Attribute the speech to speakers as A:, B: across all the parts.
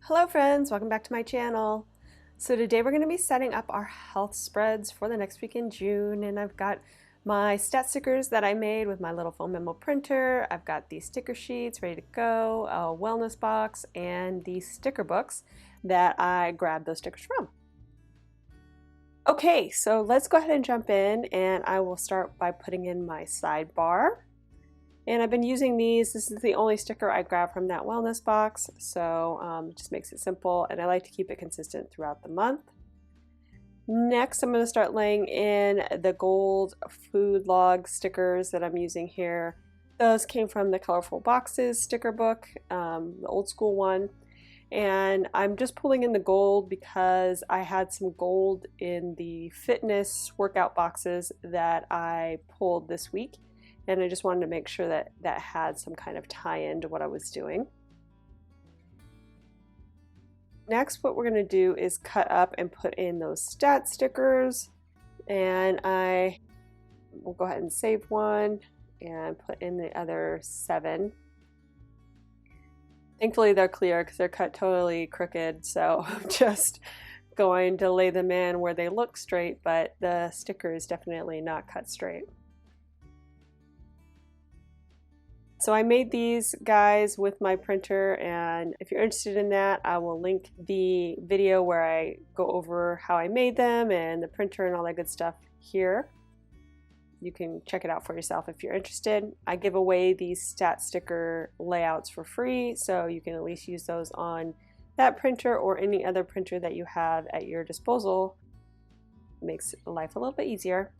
A: Hello friends, welcome back to my channel. So today we're going to be setting up our health spreads for the next week in June, and I've got my stat stickers that I made with my little foam memo printer. I've got these sticker sheets ready to go, a wellness box, and these sticker books that I grabbed those stickers from. Okay, so let's go ahead and jump in, and I will start by putting in my sidebar. And I've been using these. This is the only sticker I grabbed from that wellness box, so it just makes it simple, and I like to keep it consistent throughout the month. Next, I'm going to start laying in the gold food log stickers that I'm using here. Those came from the Colorful Boxes sticker book, the old school one. And I'm just pulling in the gold because I had some gold in the fitness workout boxes that I pulled this week. And I just wanted to make sure that that had some kind of tie-in to what I was doing. Next, what we're going to do is cut up and put in those stat stickers. And I will go ahead and save one and put in the other 7. Thankfully they're clear because they're cut totally crooked, so I'm just going to lay them in where they look straight, but the sticker is definitely not cut straight. So I made these guys with my printer, and if you're interested in that, I will link the video where I go over how I made them and the printer and all that good stuff here. You can check it out for yourself if you're interested. I give away these stat sticker layouts for free, so you can at least use those on that printer or any other printer that you have at your disposal. It makes life a little bit easier.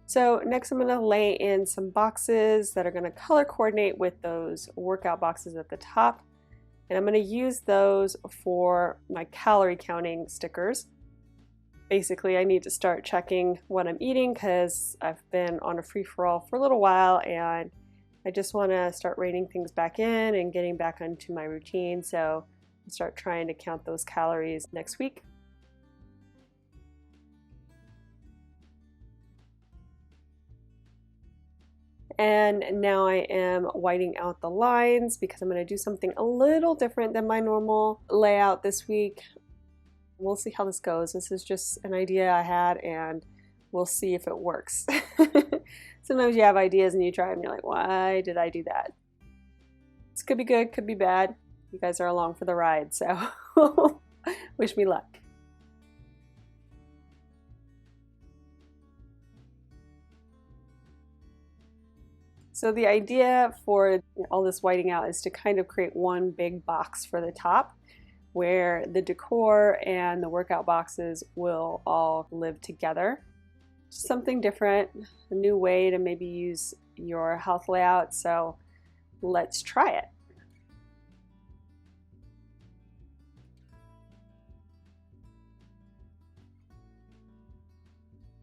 A: So next I'm going to lay in some boxes that are going to color coordinate with those workout boxes at the top. And I'm going to use those for my calorie counting stickers. Basically, I need to start checking what I'm eating because I've been on a free-for-all for a little while, and I just want to start reining things back in and getting back into my routine. So I'll start trying to count those calories next week. And now I am whiting out the lines because I'm going to do something a little different than my normal layout this week. We'll see how this goes. This is just an idea I had, and we'll see if it works. Sometimes you have ideas and you try and you're like, why did I do that? This could be good, could be bad. You guys are along for the ride, so wish me luck. So the idea for all this whiting out is to kind of create one big box for the top where the decor and the workout boxes will all live together. Just something different, a new way to maybe use your health layout, so let's try it.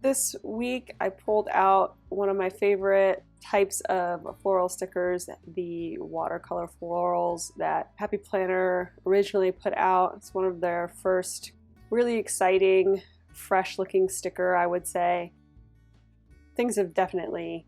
A: This week I pulled out one of my favorite types of floral stickers, the Watercolor Florals that Happy Planner originally put out. It's one of their first really exciting, fresh looking sticker, I would say. Things have definitely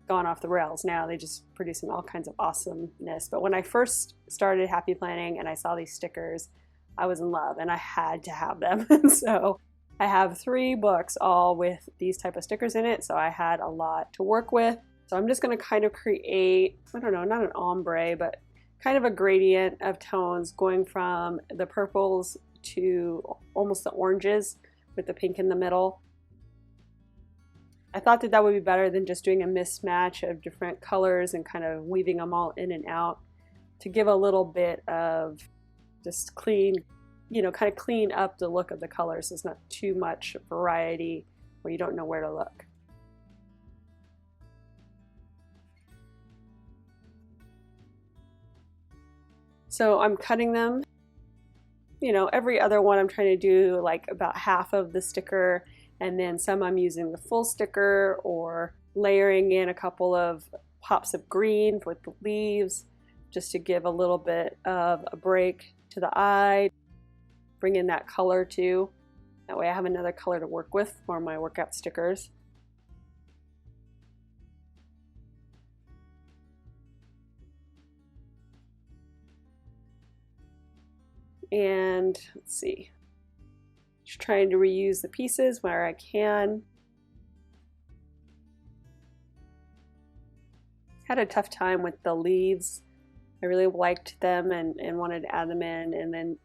A: gone off the rails now. They just producing all kinds of awesomeness. But when I first started Happy Planning and I saw these stickers, I was in love and I had to have them. So I have 3 books all with these type of stickers in it, so I had a lot to work with. So I'm just going to kind of create, I don't know, not an ombre, but kind of a gradient of tones going from the purples to almost the oranges with the pink in the middle. I thought that that would be better than just doing a mismatch of different colors and kind of weaving them all in and out to give a little bit of just clean, you know, kind of clean up the look of the colors. So it's not too much variety where you don't know where to look. So I'm cutting them, you know, every other one I'm trying to do like about half of the sticker, and then some I'm using the full sticker or layering in a couple of pops of green with the leaves just to give a little bit of a break to the eye. Bring in that color too. That way I have another color to work with for my workout stickers. And let's see, just trying to reuse the pieces where I can. Had a tough time with the leaves. I really liked them and wanted to add them in, and then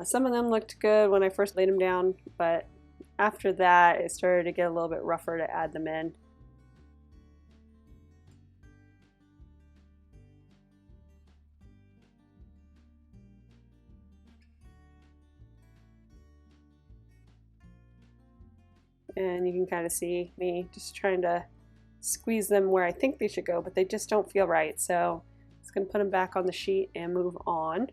A: some of them looked good when I first laid them down, but after that it started to get a little bit rougher to add them in. And you can kind of see me just trying to squeeze them where I think they should go, but they just don't feel right. So I'm just going to put them back on the sheet and move on.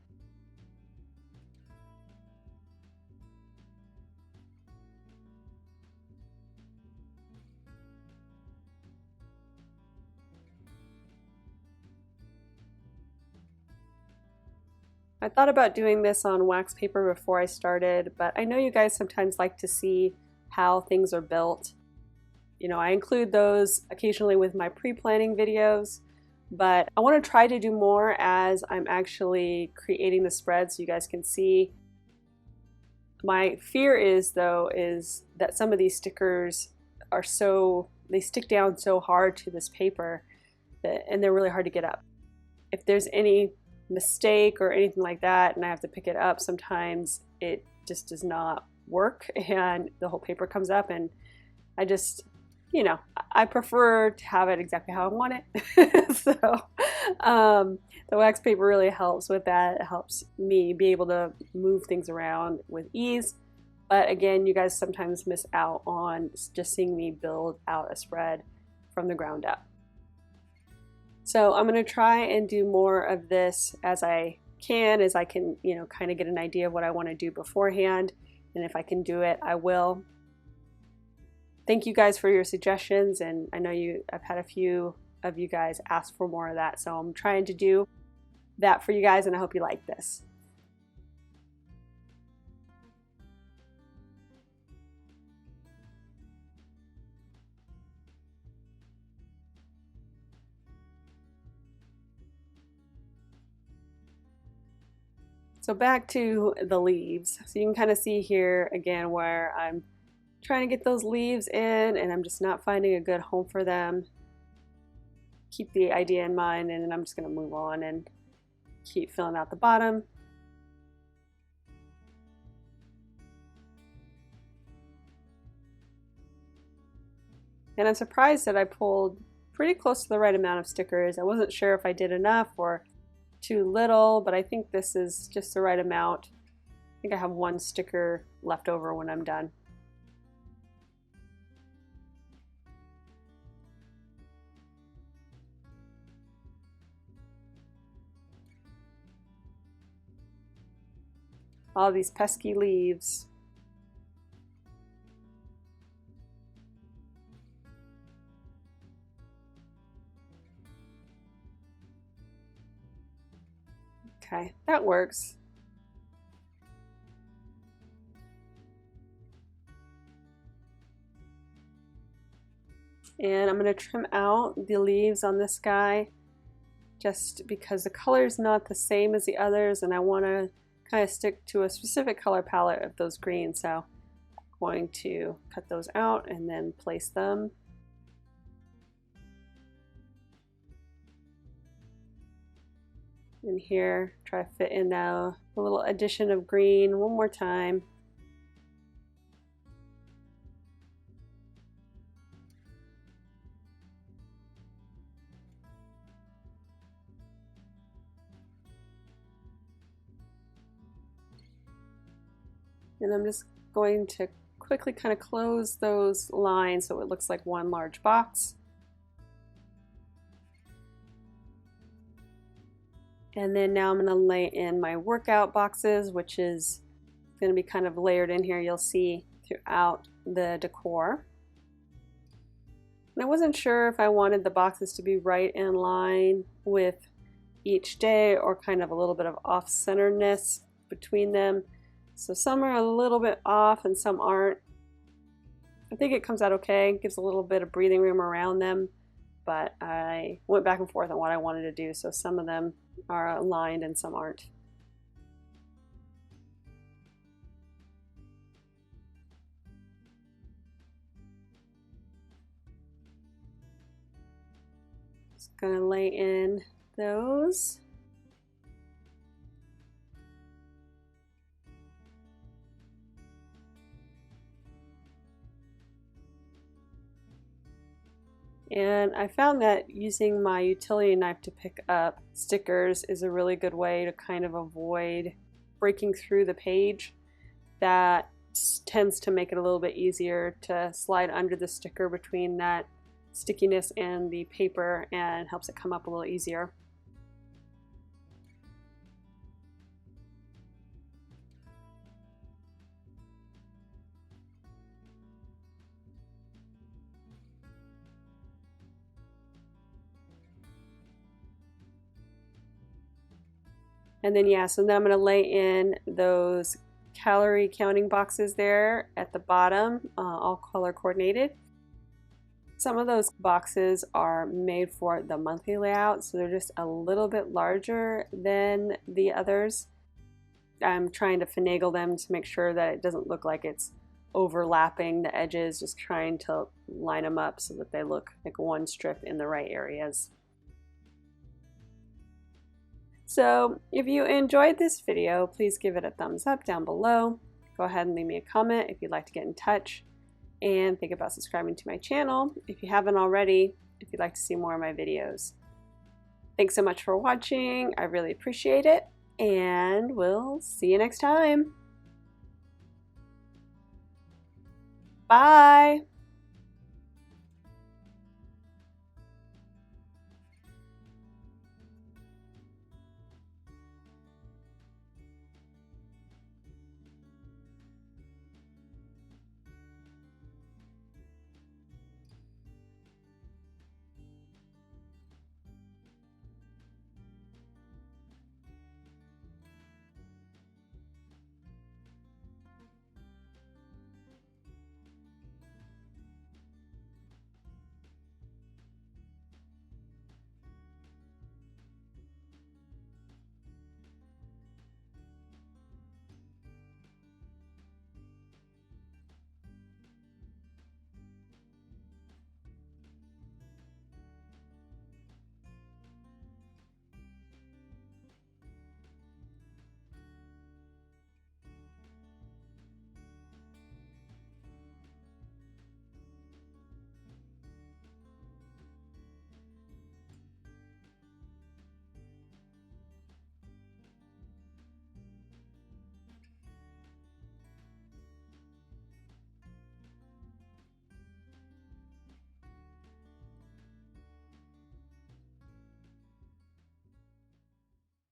A: I thought about doing this on wax paper before I started, but I know you guys sometimes like to see how things are built. You know, I include those occasionally with my pre-planning videos, but I want to try to do more as I'm actually creating the spread so you guys can see. My fear is, though, is that some of these stickers are they stick down so hard to this paper and they're really hard to get up. If there's any mistake or anything like that and I have to pick it up, sometimes it just does not work and the whole paper comes up, and I just, you know, I prefer to have it exactly how I want it. So the wax paper really helps with that. It helps me be able to move things around with ease. But again, you guys sometimes miss out on just seeing me build out a spread from the ground up. So I'm going to try and do more of this as I can, you know, kind of get an idea of what I want to do beforehand. And if I can do it, I will. Thank you guys for your suggestions, and I know I've had a few of you guys ask for more of that, so I'm trying to do that for you guys, and I hope you like this. So back to the leaves. So you can kind of see here again where I'm trying to get those leaves in and I'm just not finding a good home for them. Keep the idea in mind, and then I'm just going to move on and keep filling out the bottom. And I'm surprised that I pulled pretty close to the right amount of stickers. I wasn't sure if I did enough or too little, but I think this is just the right amount. I think I have one sticker left over when I'm done. All these pesky leaves. Okay, that works. And I'm going to trim out the leaves on this guy just because the color is not the same as the others, and I want to kind of stick to a specific color palette of those greens. So I'm going to cut those out and then place them. In here, try to fit in now a little addition of green one more time. And I'm just going to quickly kind of close those lines so it looks like one large box. And then now I'm going to lay in my workout boxes, which is going to be kind of layered in here. You'll see throughout the decor. And I wasn't sure if I wanted the boxes to be right in line with each day or kind of a little bit of off-centeredness between them. So some are a little bit off and some aren't. I think it comes out okay. It gives a little bit of breathing room around them, but I went back and forth on what I wanted to do. So some of them are aligned and some aren't. Just gonna lay in those. And I found that using my utility knife to pick up stickers is a really good way to kind of avoid breaking through the page. That tends to make it a little bit easier to slide under the sticker between that stickiness and the paper, and helps it come up a little easier. And then yeah, so then I'm going to lay in those calorie counting boxes there at the bottom, all color coordinated. Some of those boxes are made for the monthly layout, so they're just a little bit larger than the others. I'm trying to finagle them to make sure that it doesn't look like it's overlapping the edges, just trying to line them up so that they look like one strip in the right areas. So if you enjoyed this video, please give it a thumbs up down below. Go ahead and leave me a comment if you'd like to get in touch, and think about subscribing to my channel if you haven't already, if you'd like to see more of my videos. Thanks so much for watching. I really appreciate it, and we'll see you next time. Bye!